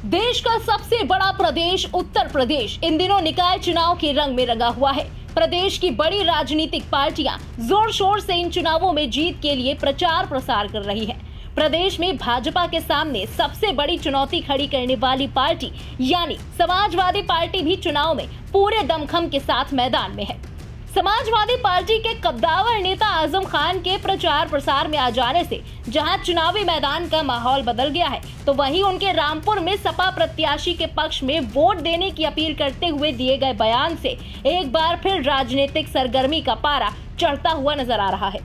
देश का सबसे बड़ा प्रदेश उत्तर प्रदेश इन दिनों निकाय चुनाव के रंग में रंगा हुआ है। प्रदेश की बड़ी राजनीतिक पार्टियां जोर शोर से इन चुनावों में जीत के लिए प्रचार प्रसार कर रही हैं। प्रदेश में भाजपा के सामने सबसे बड़ी चुनौती खड़ी करने वाली पार्टी यानी समाजवादी पार्टी भी चुनाव में पूरे दमखम के साथ मैदान में है। समाजवादी पार्टी के कद्दावर नेता आजम खान के प्रचार प्रसार में आ जाने से जहां चुनावी मैदान का माहौल बदल गया है, तो वहीं उनके रामपुर में सपा प्रत्याशी के पक्ष में वोट देने की अपील करते हुए दिए गए बयान से एक बार फिर राजनीतिक सरगर्मी का पारा चढ़ता हुआ नजर आ रहा है।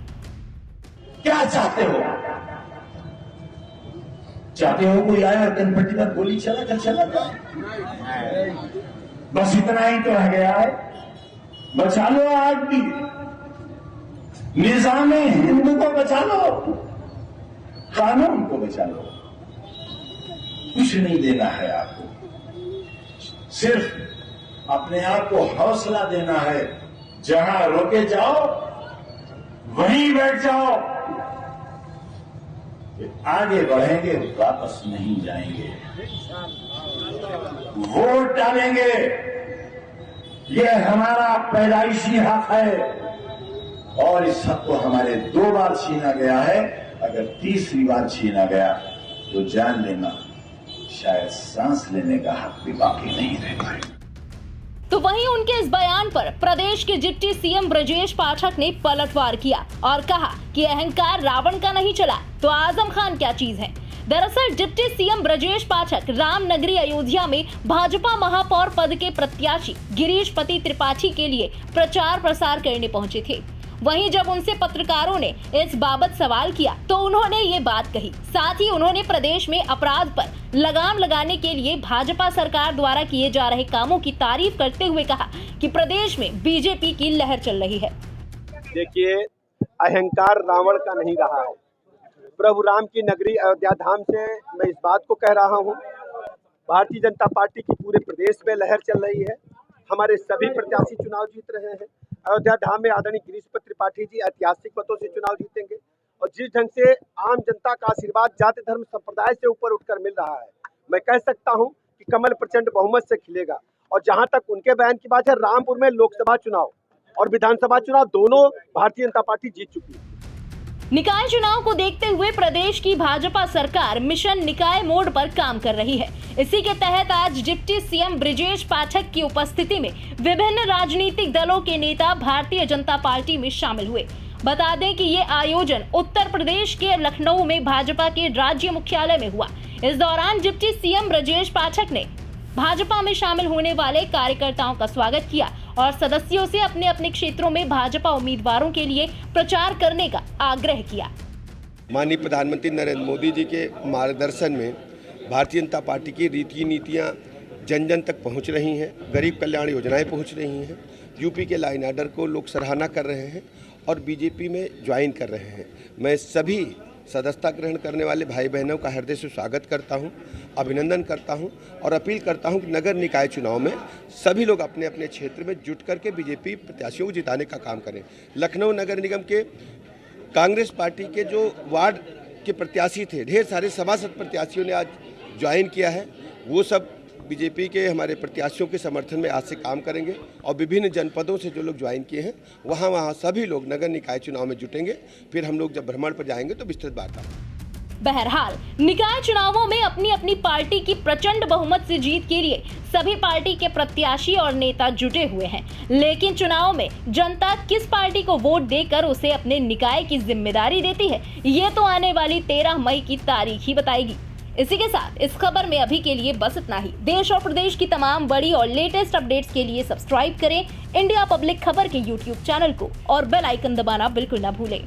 क्या चाहते हो? चाहते हो कोई आया और कनपट्टी पर गोली चला जाए? बस इतना ही तो रह गया है। बचा लो आज भी निजाम हिंदू को, बचा लो कानून को, बचा लो। कुछ नहीं देना है आपको, सिर्फ अपने आप को हौसला देना है। जहां रोके जाओ वहीं बैठ जाओ। आगे बढ़ेंगे, वापस नहीं जाएंगे। वोट डालेंगे, यह हमारा पैदाइशी हक है और इस हक को हमारे 2 बार छीना गया है। अगर तीसरी बार छीना गया तो जान लेना शायद सांस लेने का हक भी बाकी नहीं रह पाएगा। तो वहीं उनके इस बयान पर प्रदेश के डिप्टी सीएम ब्रजेश पाठक ने पलटवार किया और कहा कि अहंकार रावण का नहीं चला तो आजम खान क्या चीज है। दरअसल डिप्टी सीएम ब्रजेश पाठक रामनगरी अयोध्या में भाजपा महापौर पद के प्रत्याशी गिरीश पति त्रिपाठी के लिए प्रचार प्रसार करने पहुंचे थे। वहीं जब उनसे पत्रकारों ने इस बाबत सवाल किया तो उन्होंने ये बात कही। साथ ही उन्होंने प्रदेश में अपराध पर लगाम लगाने के लिए भाजपा सरकार द्वारा किए जा रहे कामों की तारीफ करते हुए कहा कि प्रदेश में बीजेपी की लहर चल रही है। देखिए, अहंकार रावण का नहीं रहा है। प्रभु राम की नगरी अयोध्या धाम से मैं इस बात को कह रहा हूँ, भारतीय जनता पार्टी की पूरे प्रदेश में लहर चल रही है। हमारे सभी प्रत्याशी चुनाव जीत रहे हैं। अयोध्या धाम में आदरणीय गिरीश पति त्रिपाठी जी ऐतिहासिक मतों से चुनाव जीतेंगे और जिस ढंग से आम जनता का आशीर्वाद जाति धर्म संप्रदाय से ऊपर उठकर मिल रहा है, मैं कह सकता हूं कि कमल प्रचंड बहुमत से खिलेगा। और जहां तक उनके बयान की बात है, रामपुर में लोकसभा चुनाव और विधानसभा चुनाव दोनों भारतीय जनता पार्टी जीत चुकी है। निकाय चुनाव को देखते हुए प्रदेश की भाजपा सरकार मिशन निकाय मोड पर काम कर रही है। इसी के तहत आज डिप्टी सीएम ब्रजेश पाठक की उपस्थिति में विभिन्न राजनीतिक दलों के नेता भारतीय जनता पार्टी में शामिल हुए। बता दें कि ये आयोजन उत्तर प्रदेश के लखनऊ में भाजपा के राज्य मुख्यालय में हुआ। इस दौरान डिप्टी सीएम ब्रजेश पाठक ने भाजपा में शामिल होने वाले कार्यकर्ताओं का स्वागत किया और सदस्यों से अपने अपने क्षेत्रों में भाजपा उम्मीदवारों के लिए प्रचार करने का आग्रह किया। माननीय प्रधानमंत्री नरेंद्र मोदी जी के मार्गदर्शन में भारतीय जनता पार्टी की रीति नीतियाँ जन जन तक पहुँच रही हैं। गरीब कल्याण योजनाएं पहुँच रही हैं। यूपी के लाइन आर्डर को लोग सराहना कर रहे हैं और बीजेपी में ज्वाइन कर रहे हैं। मैं सभी सदस्यता ग्रहण करने वाले भाई बहनों का हृदय से स्वागत करता हूं, अभिनंदन करता हूं और अपील करता हूं कि नगर निकाय चुनाव में सभी लोग अपने अपने क्षेत्र में जुट करके बीजेपी प्रत्याशियों को जिताने का काम करें। लखनऊ नगर निगम के कांग्रेस पार्टी के जो वार्ड के प्रत्याशी थे, ढेर सारे सभासद प्रत्याशियों ने आज ज्वाइन किया है। वो सब बीजेपी के हमारे प्रत्याशियों के समर्थन में आज से काम करेंगे और विभिन्न जनपदों से जो लोग ज्वाइन किए हैं वहाँ सभी लोग नगर निकाय चुनाव में जुटेंगे। फिर हम लोग जब भ्रमण पर जाएंगे तो विस्तृत वार्ता। बहरहाल निकाय चुनावों में अपनी अपनी पार्टी की प्रचंड बहुमत से जीत के लिए सभी पार्टी के प्रत्याशी और नेता जुटे हुए हैं, लेकिन चुनाव में जनता किस पार्टी को वोट देकर उसे अपने निकाय की जिम्मेदारी देती है, ये तो आने वाली 13 मई की तारीख ही बताएगी। इसी के साथ इस खबर में अभी के लिए बस इतना ही। देश और प्रदेश की तमाम बड़ी और लेटेस्ट अपडेट्स के लिए सब्सक्राइब करें इंडिया पब्लिक खबर के YouTube चैनल को और बेल आइकन दबाना बिल्कुल न भूलें।